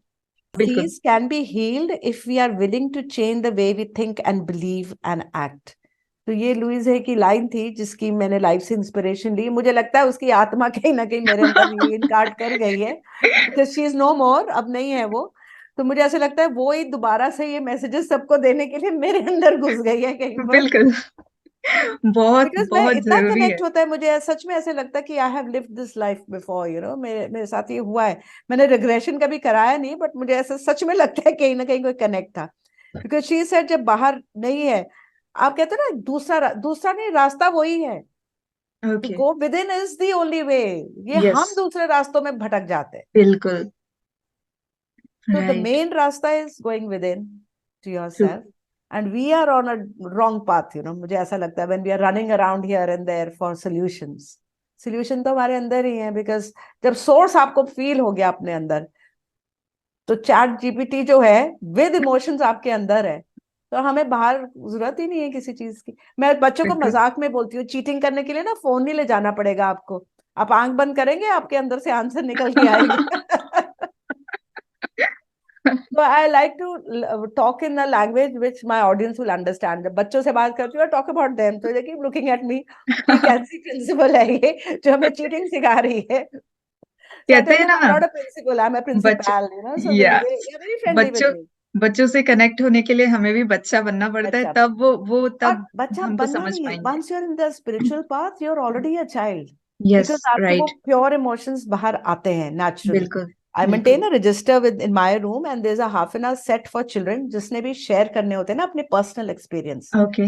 बिल्कुल. Disease can be healed if we are willing to change the way we think and believe and act. तो ये Louis है की line थी जिसकी मैंने life से inspiration ली. मुझे लगता है उसकी आत्मा कहीं ना कहीं मेरे अंदर रीइंकार्ट कर गई है, because she is no more. अब नहीं है वो. तो मुझे ऐसे लगता है वो ही दोबारा से ये मैसेजेस सबको देने के लिए मेरे अंदर घुस गई है कहीं पर। बिल्कुल। बहुत बिकॉज मैं बहुत इतना जरूरी है। कनेक्ट होता है मुझे, सच में ऐसे लगता है कि I have lived this life before, मेरे मेरे साथ ये हुआ है। मैंने रिग्रेशन कभी कराया नहीं, बट मुझे ऐसा सच में लगता है कहीं ना कहीं कोई कनेक्ट था। बिकॉज शी सेड जब बाहर नहीं है, आप कहते हैं ना दूसरा दूसरा नहीं, रास्ता वही है। To okay. Go within is the only way. ये यस। हम दूसरे रास्तों में भटक जाते हैं। बिल्कुल। So the right. main rasta is going within to true. yourself. And we are on a wrong path, मुझे ऐसा लगता है when we are running around here and there for solutions. Solution तो हमारे अंदर ही है, because जब सोर्स आपको फील हो गया अपने अंदर, तो चैट जीपीटी जो है विद इमोशंस आपके अंदर है, तो हमें बाहर जरूरत ही नहीं है किसी चीज की। मैं बच्चों को बिल्कुल। मजाक में बोलती हूँ, चीटिंग करने के लिए ना फोन नहीं ले जाना पड़ेगा आपको। आप आंख बंद करेंगे, आपके अंदर से आंसर निकल के आएगा। So I like to talk in a language which my audience will understand. जब बच्चों से बात करती हूँ, talk about them, तो they keep looking at me कि कैसी प्रिंसिपल है ये जो हमें चीटिंग सिखा रही है। So I कहते tell हैं them I'm ना, not a principal, I'm a बच principal, so या they're very friendly with बच्चों me. बच्चों से कनेक्ट होने के लिए हमें भी बच्चा बनना पड़ता है, बच्चा तब वो और तब बच्चा हमको बनना समझ नहीं है, पाएंगे। once you're in the spiritual path you're already a child, yes. because आपके वो राइट। प्योर इमोशंस बाहर आते हैं naturally. बिल्कुल। I बिल्कुल। maintain a register in my room and there's a half an hour set for children जिसने भी share करने होते हैं ना अपने personal experience, okay.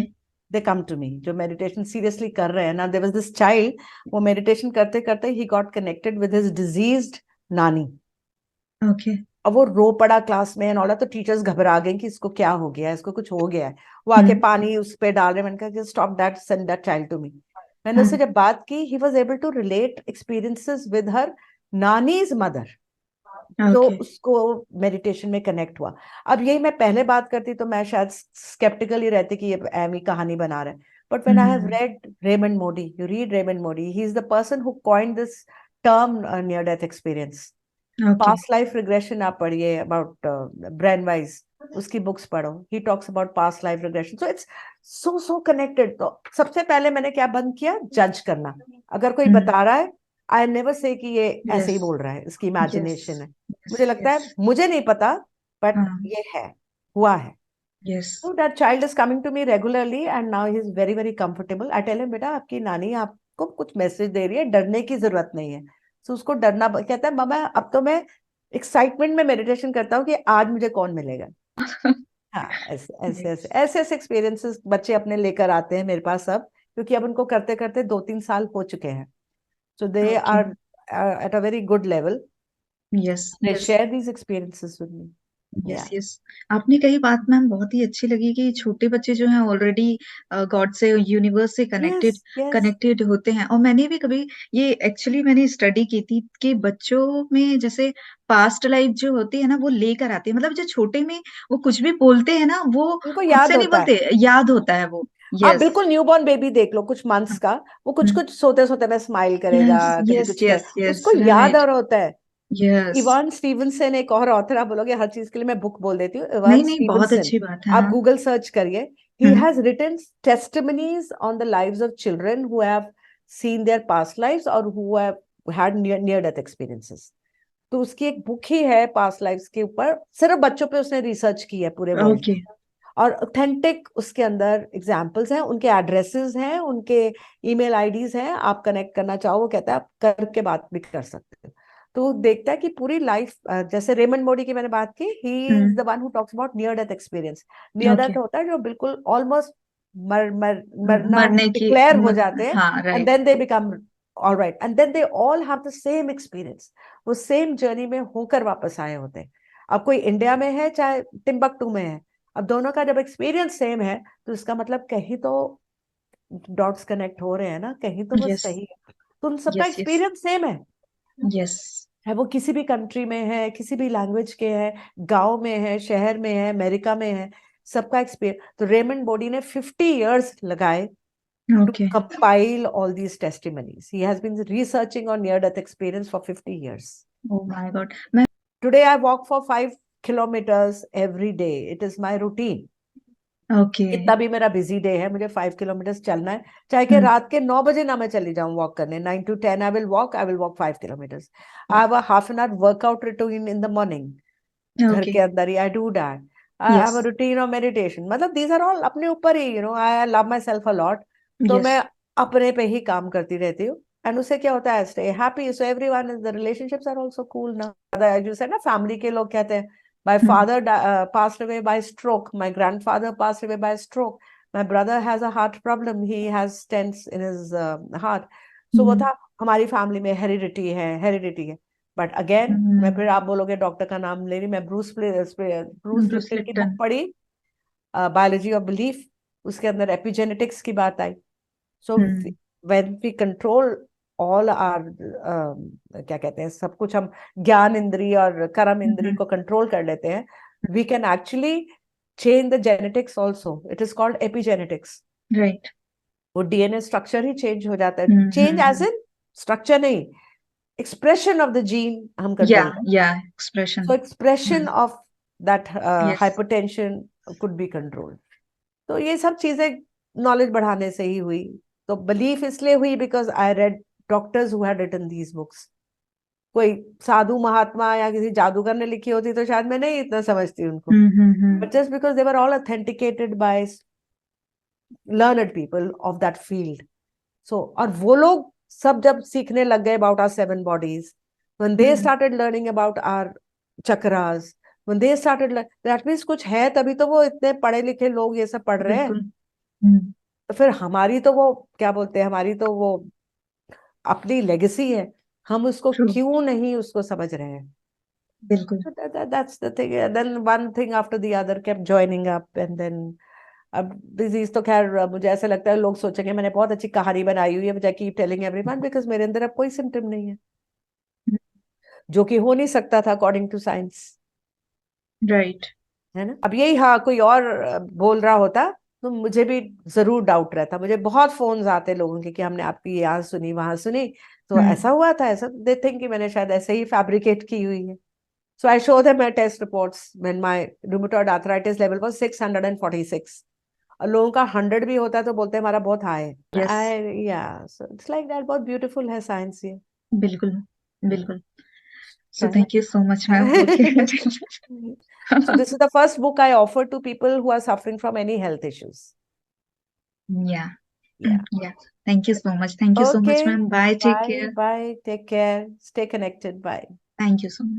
they come to me, जो मेडिटेशन सीरियसली कर रहे हैं ना। There was this child, वो मेडिटेशन करते करते he got connected with his diseased नानी। ओके। अब वो रो पड़ा क्लास में एंड ऑल, तो टीचर्स घबरा गए कि इसको क्या हो गया है, इसको कुछ हो गया है। वो आके हम्म। पानी उस पे डाल रहे, मैंने कहा stop that, send that child to me. मैंने उससे हाँ। जब बात की, he was able to relate experiences with her nani's mother, जो ओके। उसको मेडिटेशन में कनेक्ट हुआ। अब यही मैं पहले बात करती तो मैं शायद स्केप्टिकल ही रहती कि ये एमी कहानी बना रहा है। But when I have hmm. Red Raymond Modi, you read Raymond Modi, he is the person who coined this term near death experience. Okay. Past life regression आप पढ़िए अबाउट ब्रेन वाइज, उसकी books पढ़ो, he talks about past life regression, so it's so connected. तो सबसे पहले मैंने क्या बंद किया, जज करना। अगर कोई हम्म। बता रहा है, आई नेवर से कि ये ऐसे यस। ही बोल रहा है, इसकी यस। इमेजिनेशन है। यस। मुझे लगता यस। है मुझे नहीं पता, बट हाँ। ये है, हुआ है। Yes. So that child is coming to me regularly and now he is very very comfortable. I tell him, बेटा आपकी नानी आपको कुछ मैसेज दे रही है, डरने की जरूरत नहीं है। तो उसको डरना, कहता है मामा अब तो मैं एक्साइटमेंट में मेडिटेशन करता हूँ कि आज मुझे कौन मिलेगा। हाँ, ऐसे ऐसे ऐसे यस। ऐसे ऐसे एक्सपीरियंसेस बच्चे अपने लेकर आते हैं मेरे पास अब, क्योंकि अब उनको करते करते 2-3 साल हो चुके हैं। So they okay. Are at a very good level, yes. They yes. Share these experiences with me. Yes. Yeah yes. आपने कही बात मैम बहुत ही अच्छी लगी कि छोटे बच्चे जो हैं ऑलरेडी गॉड से, यूनिवर्स से यस कनेक्टेड यस, कनेक्टेड होते हैं। और मैंने भी कभी ये एक्चुअली मैंने स्टडी की थी कि बच्चों में जैसे पास्ट लाइफ जो होती है ना वो लेकर आते हैं, मतलब जो छोटे में वो कुछ भी बोलते हैं ना, वो उनको खुद याद से नहीं होता है। बोलते, याद होता है वो। आप यस। बिल्कुल न्यूबॉर्न बेबी देख लो, कुछ मंथ्स का, वो कुछ कुछ सोते सोते में स्माइल करेगा, यस। कभी यस। कुछ कर, यस। यस। उसको याद राइट। और होता है। यस। इवान स्टीवनसन एक और ऑथर, आप बोलोगे हर चीज के लिए मैं बुक बोल देती हूँ, इवान नहीं नहीं, बहुत स्टीवनसन, अच्छी बात है। आप हाँ। गूगल सर्च करिए। He hmm. Has written testimonies on the lives of children who have seen their past lives और who have had near death experiences. तो उसकी एक बुक ही है पास्ट लाइव्स के ऊपर, सिर्फ बच्चों पे उसने रिसर्च की है पूरे वर्ल्ड ओके। की। और ऑथेंटिक उसके अंदर एग्जाम्पल्स हैं, उनके एड्रेसेस हैं, उनके ईमेल आईडीज हैं, आप कनेक्ट करना चाहो वो कहता है आप करके बात भी कर सकते हो। तो वो देखता है कि पूरी लाइफ, जैसे रेमंड मोडी की मैंने बात की, he is hmm. The one who talks about near death experience. Near okay. Death होता है जो बिल्कुल ऑलमोस्ट मरना मरने की डिक्लेयर हो जाते हैं, हाँ। And right. Then they become all right, and then they all have the same experience, वो सेम जर्नी में होकर वापस आए होते हैं। अब कोई इंडिया में है चाहे टिम्बकटू में है, अब दोनों का जब एक्सपीरियंस सेम है, तो इसका मतलब कहीं तो डॉट्स कनेक्ट हो रहे हैं ना, कहीं तो वो यस। सही है। तो उन सबका yes. Yes. Experience same yes. है वो किसी भी कंट्री में है, किसी भी लैंग्वेज के है, गांव में है, शहर में है, अमेरिका में है, सबका एक्सपीरियंस। तो रेमंड बोडी ने 50 years लगाए to okay. compile all these testimonies. He has been researching on near-death experience for 50 years. Oh my God. मैं Today I walk for 5 kilometers every day. It is my routine. Okay. कितना भी मेरा busy day है, मुझे 5 kilometers चलना है, चाहे कि हम्म। रात के 9 बजे ना मैं चली जाऊं वॉक करने, 9 to 10 I will walk 5 kilometers. I have a half an hour workout routine in the morning, घर Okay. के अंदर ही I do that, I have a Yes. Routine of meditation, मतलब दीज आर ऑल अपने ऊपर ही, I love myself a lot, तो मैं Yes. अपने पे ही काम करती रहती हूँ, एंड उससे क्या होता है, stay happy, so everyone is, the relationships are also cool ना, जो से ना फैमिली के लोग कहते हैं, my Hmm. Father passed away by stroke, my grandfather passed away by stroke, my brother has a heart problem, he has stents in his heart, so वो Hmm. था, हमारी फैमिली में हेरिडिटी है, बट अगेन मैं Hmm. फिर, आप बोलोगे doctor का नाम ले रही, मैं ब्रूस Bruce लिप्टन की बुक Lipton. पढ़ी, बायोलॉजी ऑफ बिलीफ, उसके अंदर एपिजेनेटिक्स की बात आई, so Hmm. When we control all are, क्या कहते हैं, सब कुछ हम ज्ञान इंद्री और कर्म इंद्री Hmm. को कंट्रोल कर लेते हैं, we can actually change the genetics also, it is called epigenetics, Right. वो डीएनए स्ट्रक्चर ही चेंज हो जाता है, Hmm. Change Hmm. As Hmm. In structure नहीं, एक्सप्रेशन ऑफ द जीन हम कंट्रोल Yeah. करते हैं, Yeah. so Expression. expression Hmm. of that Yes. hypertension could be controlled, तो ये सब चीजें नॉलेज बढ़ाने से ही हुई, तो बिलीफ इसलिए हुई because I read doctors who had written these books, कोई साधु महात्मा या किसी जादूगर ने लिखी होती तो शायद मैं नहीं इतना समझती उनको, Hmm. Hmm. Hmm. But just because they were all authenticated by learned people of that field, so और वो लोग सब जब सीखने लग गए about our 7 bodies, when they Hmm. started learning about our chakras, when they started that means कुछ है, तभी तो वो इतने पढ़े लिखे लोग ये सब पढ़ रहे हैं, बिल्कुल. Hmm. तो फिर हमारी तो वो क्या बोलते हैं, हमारी तो वो अपनी लेगेसी है, हम उसको True. क्यों नहीं उसको समझ रहे हैं, बिल्कुल. that's the thing, and then one thing after the other kept joining up, and then अब डिजीज तो खैर मुझे ऐसा लगता है लोग सोचेंगे मैंने बहुत अच्छी कहानी बनाई हुई है, but I keep telling everyone because मेरे अंदर अब कोई सिम्टम नहीं है, जो कि हो नहीं सकता था अकॉर्डिंग टू साइंस, राइट. है ना, अब यही, हाँ कोई और बोल रहा होता तो मुझे भी जरूर डाउट रहता, मुझे बहुत फोन्स आते लोगों के कि हमने आपकी यहाँ सुनी वहां सुनी, तो ऐसा हुआ था, ऐसा दे थिंक कि मैंने शायद ऐसे ही फैब्रिकेट की हुई है, so I show them my test reports when my rheumatoid arthritis level was 646, और लोगों का 100 भी होता है तो बोलते हैं हमारा बहुत हाई है, yes. So it's like that, बहुत ब्यूटीफुल है साइंस ये, बिल्कुल. बिल्कुल. सो है ना. Thank you so much ma'am बोल के. So this is the first book I offer to people who are suffering from any health issues. Yeah. Yeah. Yeah. Thank you so much. Thank you so much Okay. Ma'am. Bye. Take Bye. Care. Bye. Take care. Stay connected. Bye. Thank you so much.